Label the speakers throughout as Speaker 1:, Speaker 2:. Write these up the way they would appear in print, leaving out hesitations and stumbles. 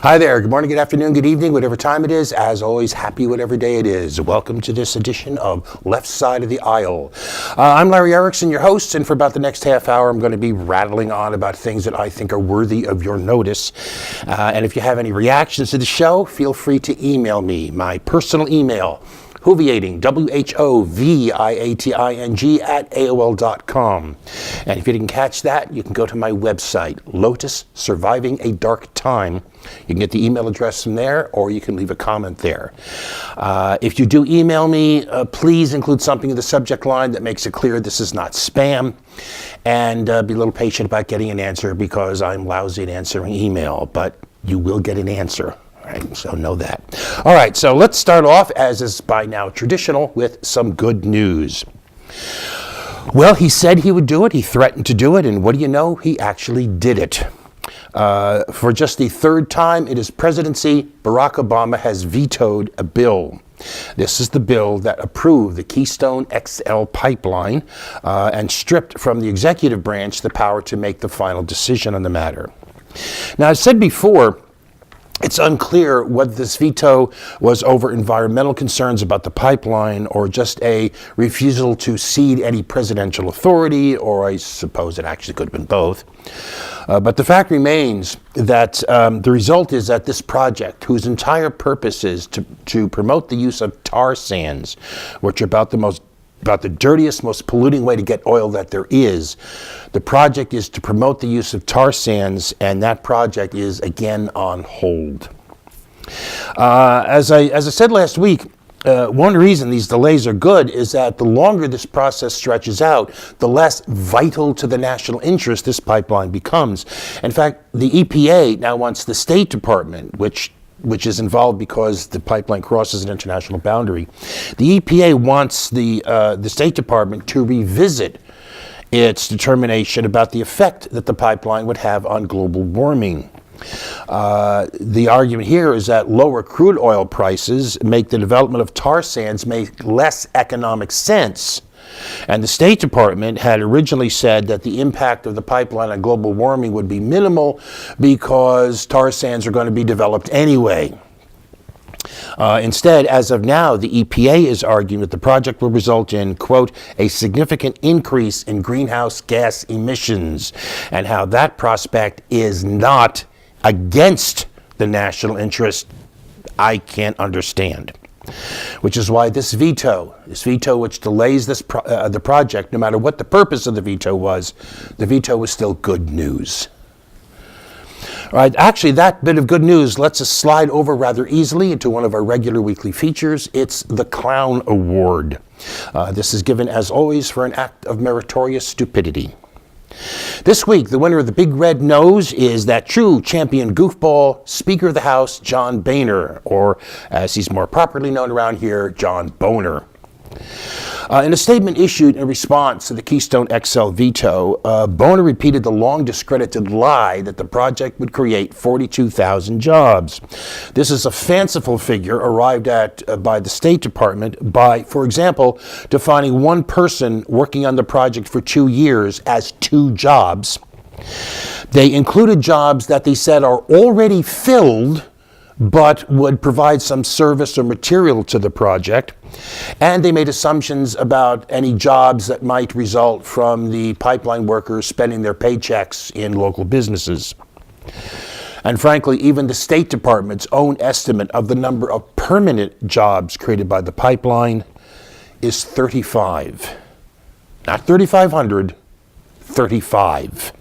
Speaker 1: Hi there. Good morning, good afternoon, good evening, whatever time it is. As always, happy whatever day it is. Welcome to this edition of Left Side of the Aisle. I'm Larry Erickson, your host, and for about the next half hour, I'm going to be rattling on about things that I think are worthy of your notice. And if you have any reactions to the show, feel free to email me. My personal email, Whoviating, WHOVIATING at AOL.com. And if you didn't catch that, you can go to my website, Lotus Surviving a Dark Time. You can get the email address from there, or you can leave a comment there. If you do email me, please include something in the subject line that makes it clear this is not spam. And be a little patient about getting an answer because I'm lousy at answering email, but you will get an answer. Right, so know that. All right, so let's start off, as is by now traditional, with some good news. Well, he said he would do it. He threatened to do it. And what do you know? He actually did it. For just the third time in his presidency, Barack Obama has vetoed a bill. This is the bill that approved the Keystone XL pipeline and stripped from the executive branch the power to make the final decision on the matter. Now, I've said before, it's unclear whether this veto was over environmental concerns about the pipeline or just a refusal to cede any presidential authority, or I suppose it actually could have been both. But the fact remains that the result is that this project, whose entire purpose is to promote the use of tar sands, which are about the dirtiest, most polluting way to get oil that there is. The project is to promote the use of tar sands, and that project is again on hold. As I said last week, one reason these delays are good is that the longer this process stretches out, the less vital to the national interest this pipeline becomes. In fact, the EPA now wants the State Department, which is involved because the pipeline crosses an international boundary. The EPA wants the State Department to revisit its determination about the effect that the pipeline would have on global warming. The argument here is that lower crude oil prices make the development of tar sands make less economic sense. And the State Department had originally said that the impact of the pipeline on global warming would be minimal because tar sands are going to be developed anyway. Instead, as of now, the EPA is arguing that the project will result in, quote, a significant increase in greenhouse gas emissions, and how that prospect is not against the national interest, I can't understand. Which is why this veto which delays the project, no matter what the purpose of the veto was still good news. All right, actually, that bit of good news lets us slide over rather easily into one of our regular weekly features. It's the Clown Award. This is given, as always, for an act of meritorious stupidity. This week, the winner of the Big Red Nose is that true champion goofball, Speaker of the House, John Boehner, or as he's more properly known around here, John Boehner. In a statement issued in response to the Keystone XL veto, Boehner repeated the long discredited lie that the project would create 42,000 jobs. This is a fanciful figure arrived at by the State Department by, for example, defining one person working on the project for 2 years as 2 jobs. They included jobs that they said are already filled but would provide some service or material to the project. And they made assumptions about any jobs that might result from the pipeline workers spending their paychecks in local businesses. And frankly, even the State Department's own estimate of the number of permanent jobs created by the pipeline is 35. Not 3,500, 35.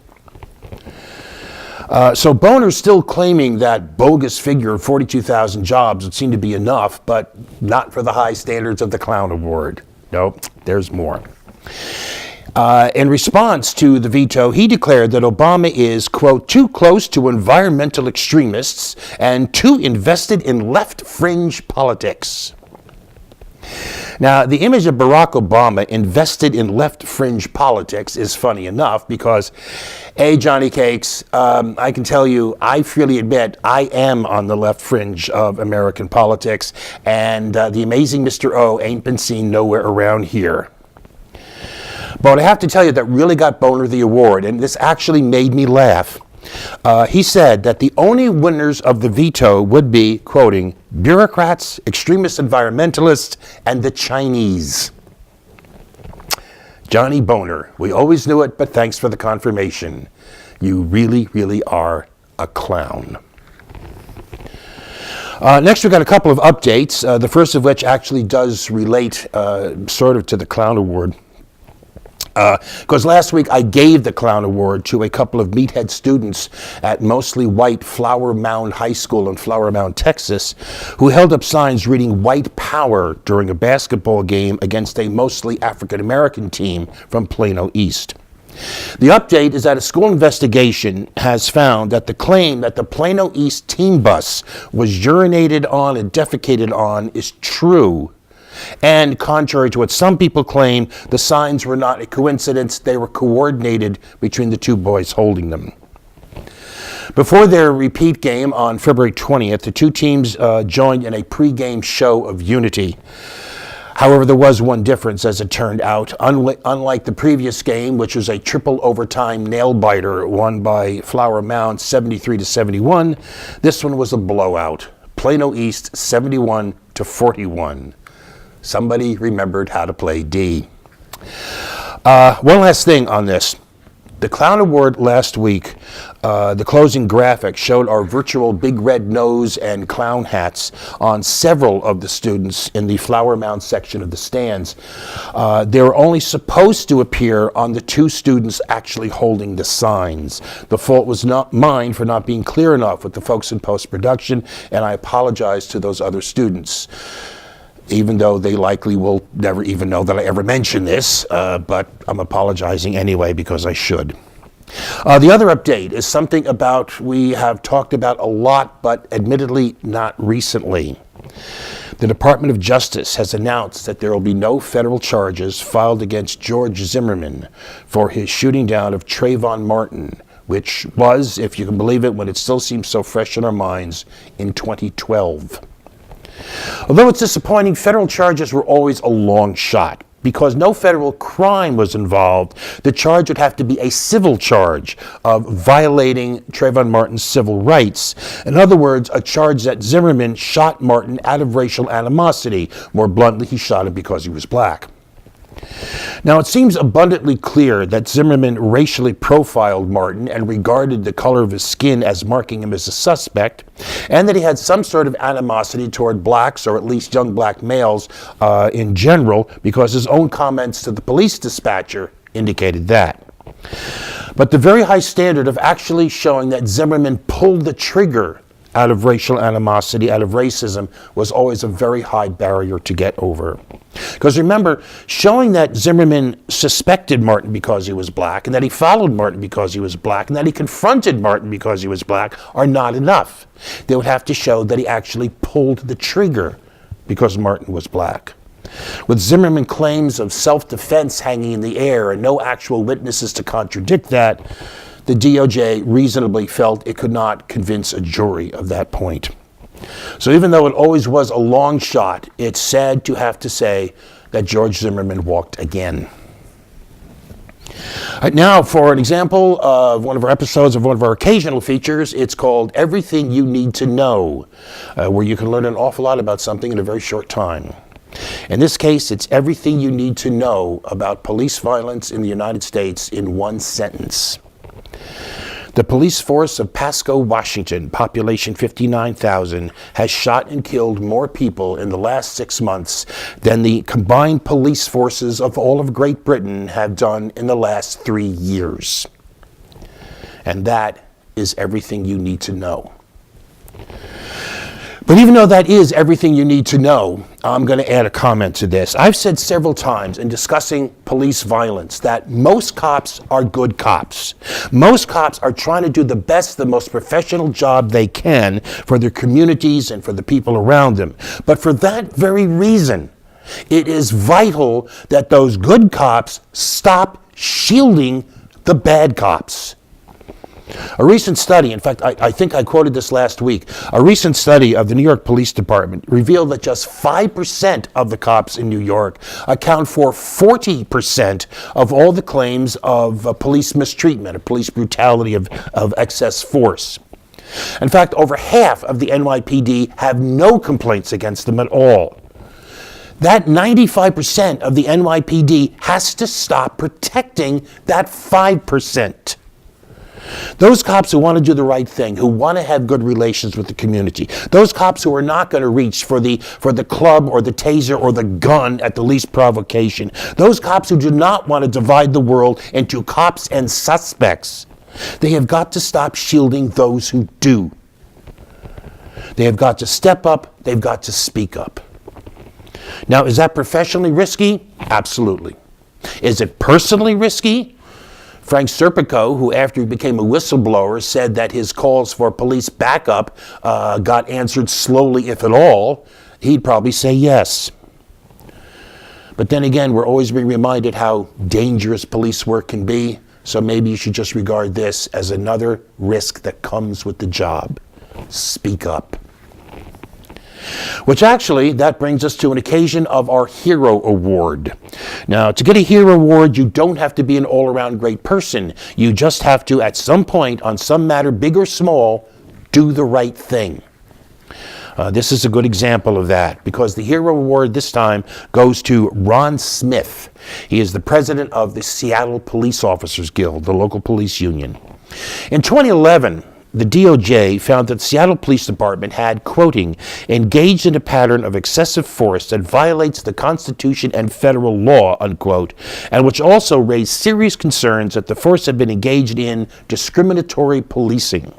Speaker 1: So Boehner's still claiming that bogus figure of 42,000 jobs would seem to be enough, but not for the high standards of the Clown Award. Nope, there's more. In response to the veto, he declared that Obama is, quote, too close to environmental extremists and too invested in left fringe politics. Now, the image of Barack Obama invested in left fringe politics is funny enough because, Johnny Cakes, I can tell you, I freely admit I am on the left fringe of American politics, and the amazing Mr. O ain't been seen nowhere around here. But I have to tell you that really got Boehner the award, and this actually made me laugh. He said that the only winners of the veto would be, quoting, bureaucrats, extremist environmentalists, and the Chinese. Johnny Boehner, we always knew it, but thanks for the confirmation. You really, really are a clown. Next, we've got a couple of updates, the first of which actually does relate sort of to the Clown Award. Because last week I gave the Clown Award to a couple of meathead students at mostly white Flower Mound High School in Flower Mound, Texas, who held up signs reading "White Power" during a basketball game against a mostly African-American team from Plano East. The update is that a school investigation has found that the claim that the Plano East team bus was urinated on and defecated on is true. And contrary to what some people claim, the signs were not a coincidence. They were coordinated between the two boys holding them. Before their repeat game on February 20th, the two teams joined in a pre-game show of unity. However, there was one difference, as it turned out. Unlike the previous game, which was a triple overtime nail-biter won by Flower Mound 73-71, this one was a blowout. Plano East 71-41. Somebody remembered how to play D. One last thing on this. The Clown Award last week, the closing graphic showed our virtual big red nose and clown hats on several of the students in the Flower Mound section of the stands. They were only supposed to appear on the two students actually holding the signs. The fault was not mine for not being clear enough with the folks in post-production, and I apologize to those other students, even though they likely will never even know that I ever mentioned this, but I'm apologizing anyway because I should. The other update is something about we have talked about a lot, but admittedly not recently. The Department of Justice has announced that there will be no federal charges filed against George Zimmerman for his shooting down of Trayvon Martin, which was, if you can believe it, when it still seems so fresh in our minds, in 2012. Although it's disappointing, federal charges were always a long shot. Because no federal crime was involved, the charge would have to be a civil charge of violating Trayvon Martin's civil rights. In other words, a charge that Zimmerman shot Martin out of racial animosity. More bluntly, he shot him because he was black. Now, it seems abundantly clear that Zimmerman racially profiled Martin and regarded the color of his skin as marking him as a suspect, and that he had some sort of animosity toward blacks, or at least young black males in general, because his own comments to the police dispatcher indicated that. But the very high standard of actually showing that Zimmerman pulled the trigger out of racial animosity, out of racism, was always a very high barrier to get over. Because remember, showing that Zimmerman suspected Martin because he was black, and that he followed Martin because he was black, and that he confronted Martin because he was black are not enough. They would have to show that he actually pulled the trigger because Martin was black. With Zimmerman claims of self-defense hanging in the air and no actual witnesses to contradict that, the DOJ reasonably felt it could not convince a jury of that point. So even though it always was a long shot, it's sad to have to say that George Zimmerman walked again. Now, for an example of one of our episodes of one of our occasional features, it's called Everything You Need to Know, where you can learn an awful lot about something in a very short time. In this case, it's everything you need to know about police violence in the United States in one sentence. The police force of Pasco, Washington, population 59,000, has shot and killed more people in the last 6 months than the combined police forces of all of Great Britain have done in the last 3 years. And that is everything you need to know. But even though that is everything you need to know, I'm going to add a comment to this. I've said several times in discussing police violence that most cops are good cops. Most cops are trying to do the best, the most professional job they can for their communities and for the people around them. But for that very reason, it is vital that those good cops stop shielding the bad cops. A recent study, in fact, I think I quoted this last week, a recent study of the New York Police Department revealed that just 5% of the cops in New York account for 40% of all the claims of police mistreatment, of police brutality, of excess force. In fact, over half of the NYPD have no complaints against them at all. That 95% of the NYPD has to stop protecting that 5%. Those cops who want to do the right thing, who want to have good relations with the community, those cops who are not going to reach for the club or the taser or the gun at the least provocation, those cops who do not want to divide the world into cops and suspects, they have got to stop shielding those who do. They have got to step up, they've got to speak up. Now, is that professionally risky? Absolutely. Is it personally risky? Frank Serpico, who after he became a whistleblower said that his calls for police backup got answered slowly, if at all, he'd probably say yes. But then again, we're always being reminded how dangerous police work can be, so maybe you should just regard this as another risk that comes with the job. Speak up. Which actually, that brings us to an occasion of our Hero Award. Now, to get a Hero Award, you don't have to be an all-around great person. You just have to, at some point, on some matter, big or small, do the right thing. This is a good example of that, because the Hero Award this time goes to Ron Smith. He is the president of the Seattle Police Officers Guild, the local police union. In 2011, the DOJ found that the Seattle Police Department had, quoting, engaged in a pattern of excessive force that violates the Constitution and federal law, unquote, and which also raised serious concerns that the force had been engaged in discriminatory policing.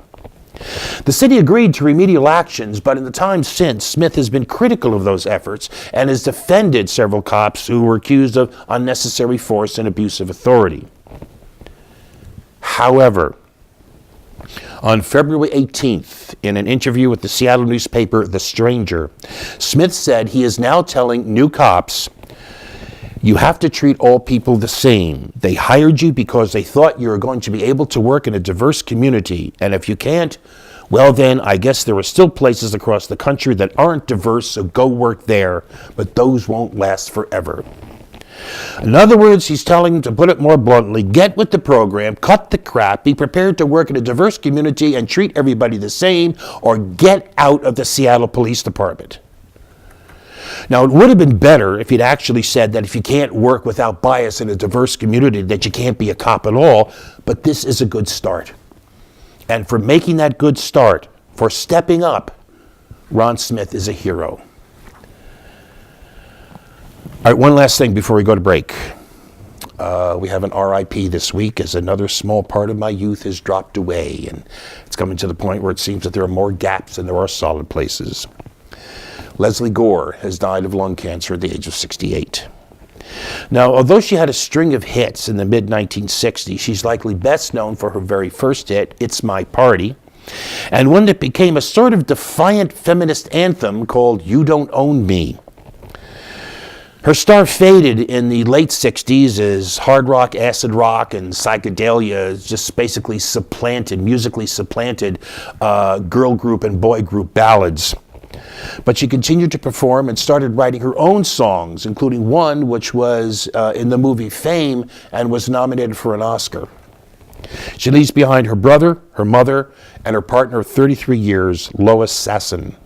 Speaker 1: The city agreed to remedial actions, but in the time since, Smith has been critical of those efforts and has defended several cops who were accused of unnecessary force and abuse of authority. However, on February 18th, in an interview with the Seattle newspaper The Stranger, Smith said he is now telling new cops, you have to treat all people the same. They hired you because they thought you were going to be able to work in a diverse community, and if you can't, well then, I guess there are still places across the country that aren't diverse, so go work there, but those won't last forever. In other words, he's telling them, to put it more bluntly, get with the program, cut the crap, be prepared to work in a diverse community and treat everybody the same, or get out of the Seattle Police Department. Now, it would have been better if he'd actually said that if you can't work without bias in a diverse community, that you can't be a cop at all, but this is a good start. And for making that good start, for stepping up, Ron Smith is a hero. All right, one last thing before we go to break. We have an RIP this week as another small part of my youth has dropped away, and it's coming to the point where it seems that there are more gaps than there are solid places. Leslie Gore has died of lung cancer at the age of 68. Now, although she had a string of hits in the mid-1960s, she's likely best known for her very first hit, It's My Party, and one that became a sort of defiant feminist anthem called You Don't Own Me. Her star faded in the late 60s as hard rock, acid rock, and psychedelia just basically musically supplanted girl group and boy group ballads. But she continued to perform and started writing her own songs, including one which was in the movie Fame and was nominated for an Oscar. She leaves behind her brother, her mother, and her partner of 33 years, Lois Sasson.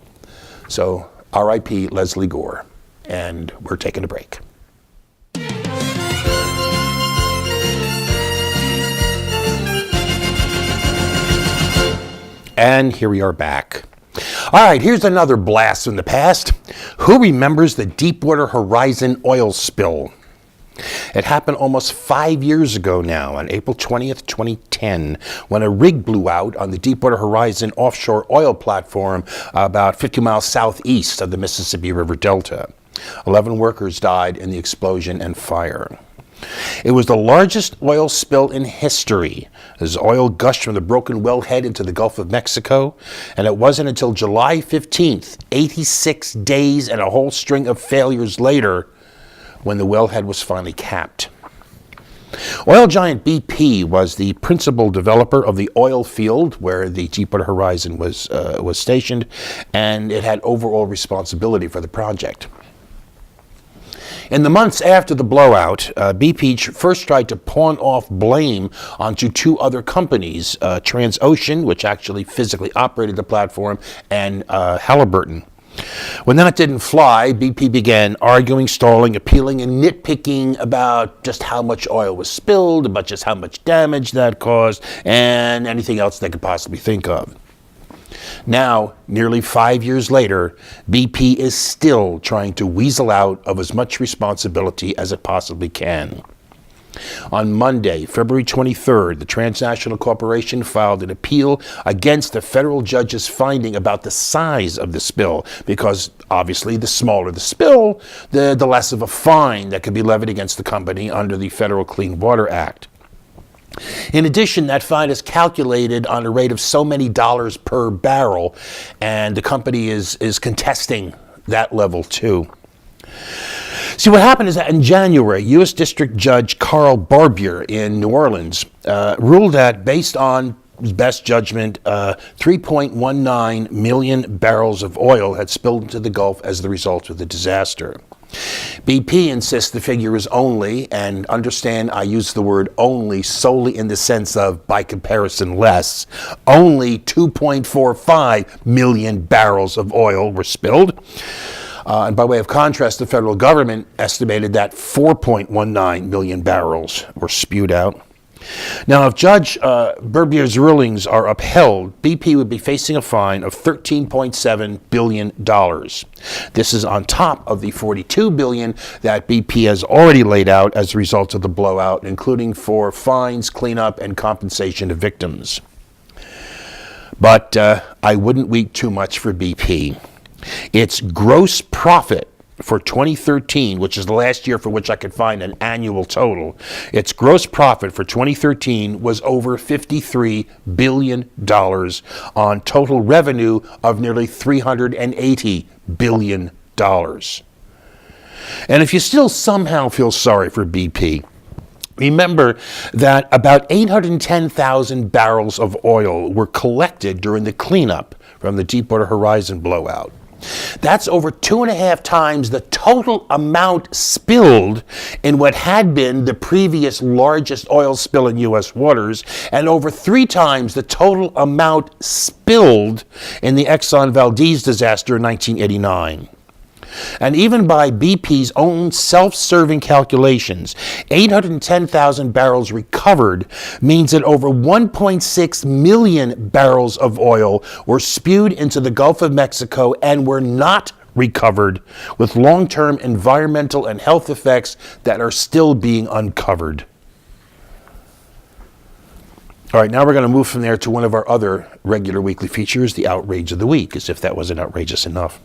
Speaker 1: So, R.I.P. Leslie Gore. And we're taking a break. And here we are back. All right, here's another blast from the past. Who remembers the Deepwater Horizon oil spill? It happened almost 5 years ago now, on April 20th, 2010, when a rig blew out on the Deepwater Horizon offshore oil platform about 50 miles southeast of the Mississippi River Delta. 11 workers died in the explosion and fire. It was the largest oil spill in history, as oil gushed from the broken wellhead into the Gulf of Mexico, and it wasn't until July 15th, 86 days and a whole string of failures later, when the wellhead was finally capped. Oil giant BP was the principal developer of the oil field where the Deepwater Horizon was stationed, and it had overall responsibility for the project. In the months after the blowout, BP first tried to pawn off blame onto two other companies, Transocean, which actually physically operated the platform, and Halliburton. When that didn't fly, BP began arguing, stalling, appealing, and nitpicking about just how much oil was spilled, about just how much damage that caused, and anything else they could possibly think of. Now, nearly 5 years later, BP is still trying to weasel out of as much responsibility as it possibly can. On Monday, February 23rd, the transnational corporation filed an appeal against the federal judge's finding about the size of the spill, because obviously the smaller the spill, the less of a fine that could be levied against the company under the Federal Clean Water Act. In addition, that fine is calculated on a rate of so many dollars per barrel, and the company is contesting that level too. See, what happened is that in January, U.S. District Judge Carl Barbier in New Orleans ruled that, based on his best judgment, 3.19 million barrels of oil had spilled into the Gulf as the result of the disaster. BP insists the figure is only, and understand I use the word only solely in the sense of by comparison less, only 2.45 million barrels of oil were spilled. And by way of contrast, the federal government estimated that 4.19 million barrels were spewed out. Now, if Judge Barbier's rulings are upheld, BP would be facing a fine of $13.7 billion. This is on top of the $42 billion that BP has already laid out as a result of the blowout, including for fines, cleanup, and compensation to victims. But I wouldn't weep too much for BP. Its gross profit for 2013, which is the last year for which I could find an annual total, its gross profit for 2013 was over $53 billion on total revenue of nearly $380 billion. And if you still somehow feel sorry for BP, remember that about 810,000 barrels of oil were collected during the cleanup from the Deepwater Horizon blowout. That's over 2.5 times the total amount spilled in what had been the previous largest oil spill in U.S. waters, and over 3 times the total amount spilled in the Exxon Valdez disaster in 1989. And even by BP's own self-serving calculations, 810,000 barrels recovered means that over 1.6 million barrels of oil were spewed into the Gulf of Mexico and were not recovered, with long-term environmental and health effects that are still being uncovered. All right, now we're going to move from there to one of our other regular weekly features, the Outrage of the Week, as if that wasn't outrageous enough.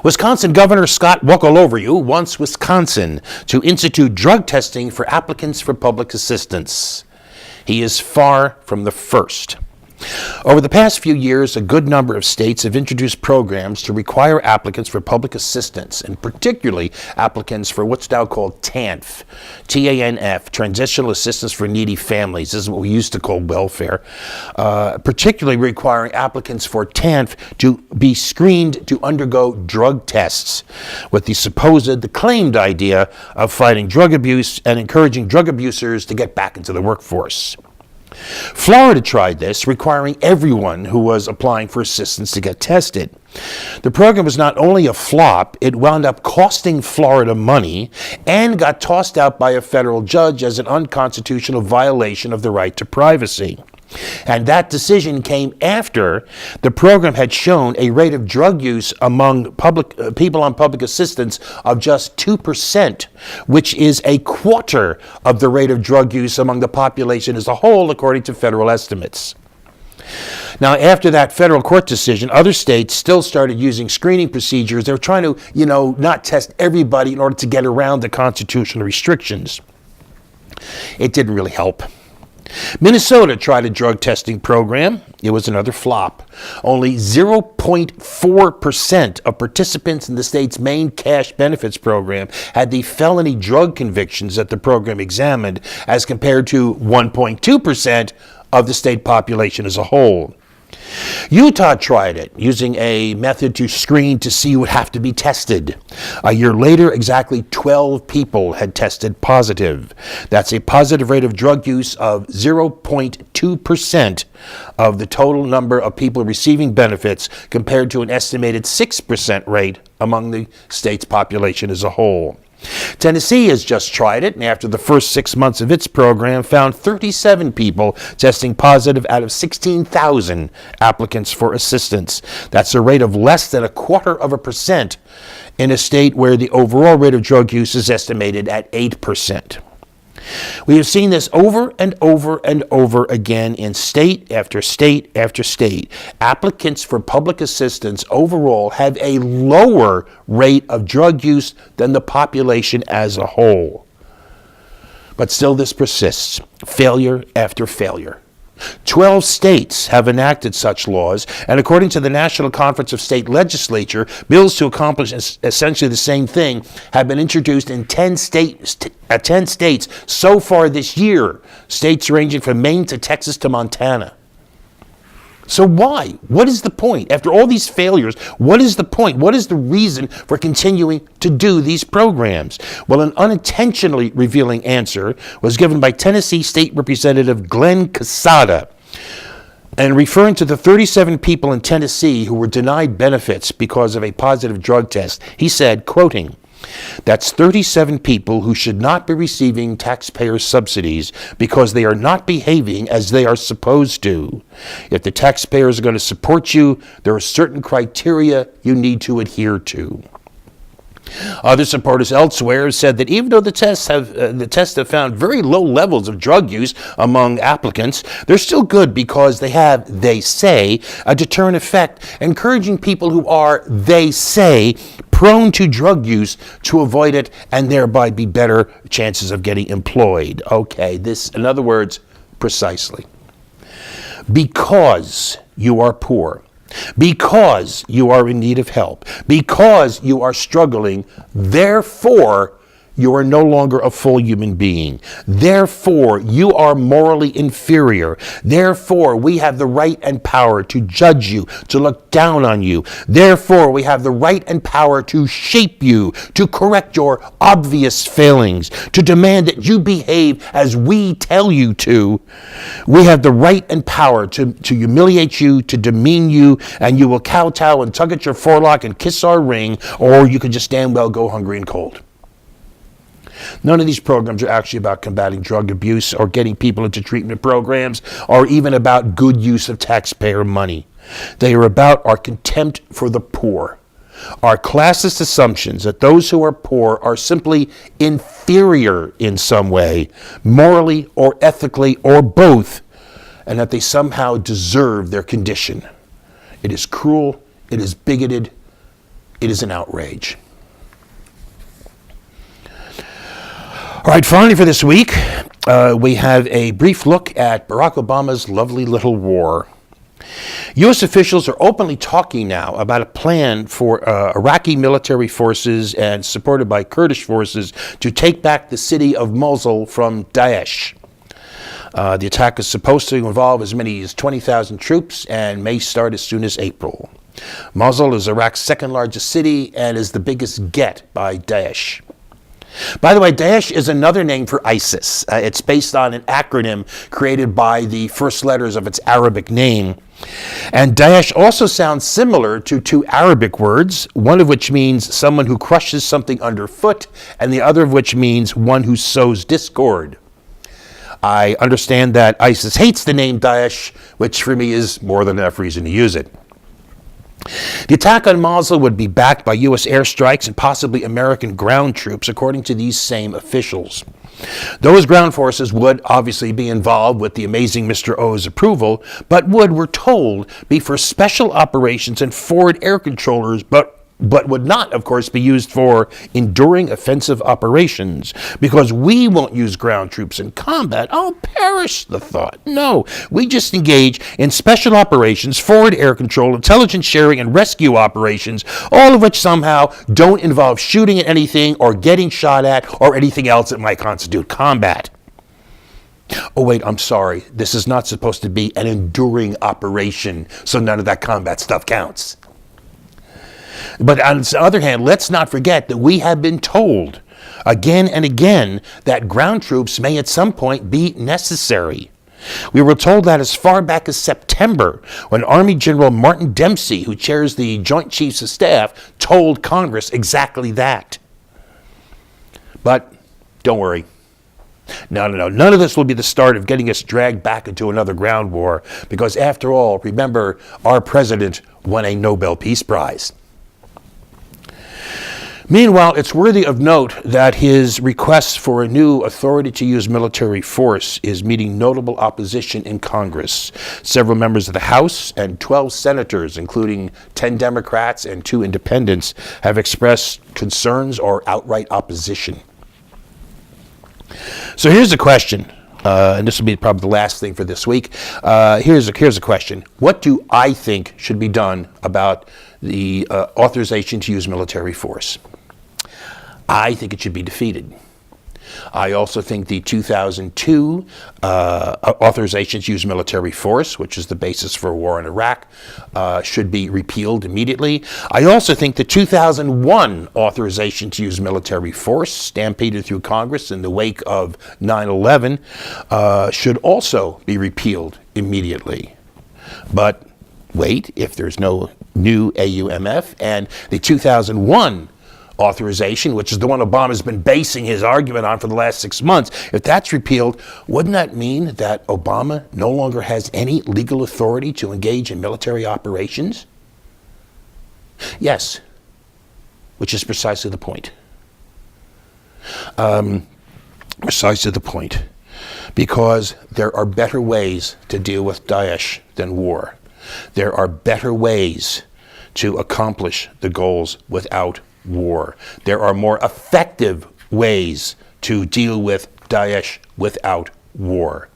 Speaker 1: Wisconsin Governor Scott Walk-all-over-you wants Wisconsin to institute drug testing for applicants for public assistance. He is far from the first. Over the past few years, a good number of states have introduced programs to require applicants for public assistance, and particularly applicants for what's now called TANF, T-A-N-F, Transitional Assistance for Needy Families. This is what we used to call welfare. Particularly requiring applicants for TANF to be screened to undergo drug tests, with the claimed idea of fighting drug abuse and encouraging drug abusers to get back into the workforce. Florida tried this, requiring everyone who was applying for assistance to get tested. The program was not only a flop, it wound up costing Florida money and got tossed out by a federal judge as an unconstitutional violation of the right to privacy. And that decision came after the program had shown a rate of drug use among people on public assistance of just 2%, which is a quarter of the rate of drug use among the population as a whole, according to federal estimates. Now, after that federal court decision, other states still started using screening procedures. They were trying to, not test everybody in order to get around the constitutional restrictions. It didn't really help. Minnesota tried a drug testing program. It was another flop. Only 0.4% of participants in the state's main cash benefits program had the felony drug convictions that the program examined, as compared to 1.2% of the state population as a whole. Utah tried it, using a method to screen to see who would have to be tested. A year later, exactly 12 people had tested positive. That's a positive rate of drug use of 0.2% of the total number of people receiving benefits, compared to an estimated 6% rate among the state's population as a whole. Tennessee has just tried it, and after the first 6 months of its program, found 37 people testing positive out of 16,000 applicants for assistance. That's a rate of less than 0.25% in a state where the overall rate of drug use is estimated at 8%. We have seen this over and over and over again in state after state after state. Applicants for public assistance overall have a lower rate of drug use than the population as a whole. But still this persists, failure after failure. 12 states have enacted such laws, and according to the National Conference of State Legislature, bills to accomplish essentially the same thing have been introduced in 10 states so far this year, states ranging from Maine to Texas to Montana. So why? What is the point? After all these failures, what is the point? What is the reason for continuing to do these programs? Well, an unintentionally revealing answer was given by Tennessee State Representative Glenn Casada. And referring to the 37 people in Tennessee who were denied benefits because of a positive drug test, he said, quoting, "That's 37 people who should not be receiving taxpayer subsidies because they are not behaving as they are supposed to. If the taxpayers are going to support you, there are certain criteria you need to adhere to." Other supporters elsewhere said that even though the tests have found very low levels of drug use among applicants, they're still good because they have, they say, a deterrent effect, encouraging people who are, they say, prone to drug use to avoid it and thereby be better chances of getting employed. Okay, this, in other words, precisely. Because you are poor, because you are in need of help, because you are struggling, therefore you are no longer a full human being. Therefore, you are morally inferior. Therefore, we have the right and power to judge you, to look down on you. Therefore, we have the right and power to shape you, to correct your obvious failings, to demand that you behave as we tell you to. We have the right and power to humiliate you, to demean you, and you will kowtow and tug at your forelock and kiss our ring, or you can just damn well go hungry and cold. None of these programs are actually about combating drug abuse or getting people into treatment programs or even about good use of taxpayer money. They are about our contempt for the poor, our classist assumptions that those who are poor are simply inferior in some way, morally or ethically or both, and that they somehow deserve their condition. It is cruel, it is bigoted, it is an outrage. All right, finally for this week, we have a brief look at Barack Obama's lovely little war. U.S. officials are openly talking now about a plan for Iraqi military forces and supported by Kurdish forces to take back the city of Mosul from Daesh. The attack is supposed to involve as many as 20,000 troops and may start as soon as April. Mosul is Iraq's second largest city and is the biggest get by Daesh. By the way, Daesh is another name for ISIS. It's based on an acronym created by the first letters of its Arabic name. And Daesh also sounds similar to two Arabic words, one of which means someone who crushes something underfoot, and the other of which means one who sows discord. I understand that ISIS hates the name Daesh, which for me is more than enough reason to use it. The attack on Mosul would be backed by U.S. airstrikes and possibly American ground troops, according to these same officials. Those ground forces would obviously be involved with the amazing Mr. O's approval, but would, we're told, be for special operations and forward air controllers, but but would not, of course, be used for enduring offensive operations, because we won't use ground troops in combat. Oh, perish the thought. No, we just engage in special operations, forward air control, intelligence sharing, and rescue operations, all of which somehow don't involve shooting at anything or getting shot at or anything else that might constitute combat. Oh, wait, I'm sorry. This is not supposed to be an enduring operation, so none of that combat stuff counts. But on the other hand, let's not forget that we have been told again and again that ground troops may at some point be necessary. We were told that as far back as September, when Army General Martin Dempsey, who chairs the Joint Chiefs of Staff, told Congress exactly that. But don't worry. No. None of this will be the start of getting us dragged back into another ground war, because after all, remember, our president won a Nobel Peace Prize. Meanwhile, it's worthy of note that his request for a new authority to use military force is meeting notable opposition in Congress. Several members of the House and 12 senators, including 10 Democrats and 2 independents, have expressed concerns or outright opposition. So here's a question, and this will be probably the last thing for this week. Here's a question. What do I think should be done about the authorization to use military force? I think it should be defeated. I also think the 2002 authorization to use military force, which is the basis for a war in Iraq, should be repealed immediately. I also think the 2001 authorization to use military force, stampeded through Congress in the wake of 9/11, should also be repealed immediately. But wait, if there's no new AUMF, and the 2001 authorization, which is the one Obama's been basing his argument on for the last 6 months, if that's repealed, wouldn't that mean that Obama no longer has any legal authority to engage in military operations? Yes, which is precisely the point. Precisely the point. Because there are better ways to deal with Daesh than war. There are better ways to accomplish the goals without war. There are more effective ways to deal with Daesh without war.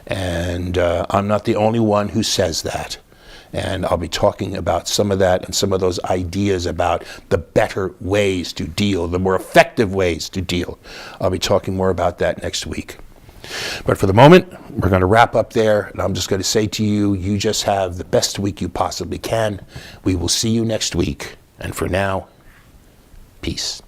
Speaker 1: And I'm not the only one who says that. And I'll be talking about some of that and some of those ideas about the better ways to deal, the more effective ways to deal. I'll be talking more about that next week. But for the moment, we're going to wrap up there. And I'm just going to say to you, you just have the best week you possibly can. We will see you next week. And for now, peace.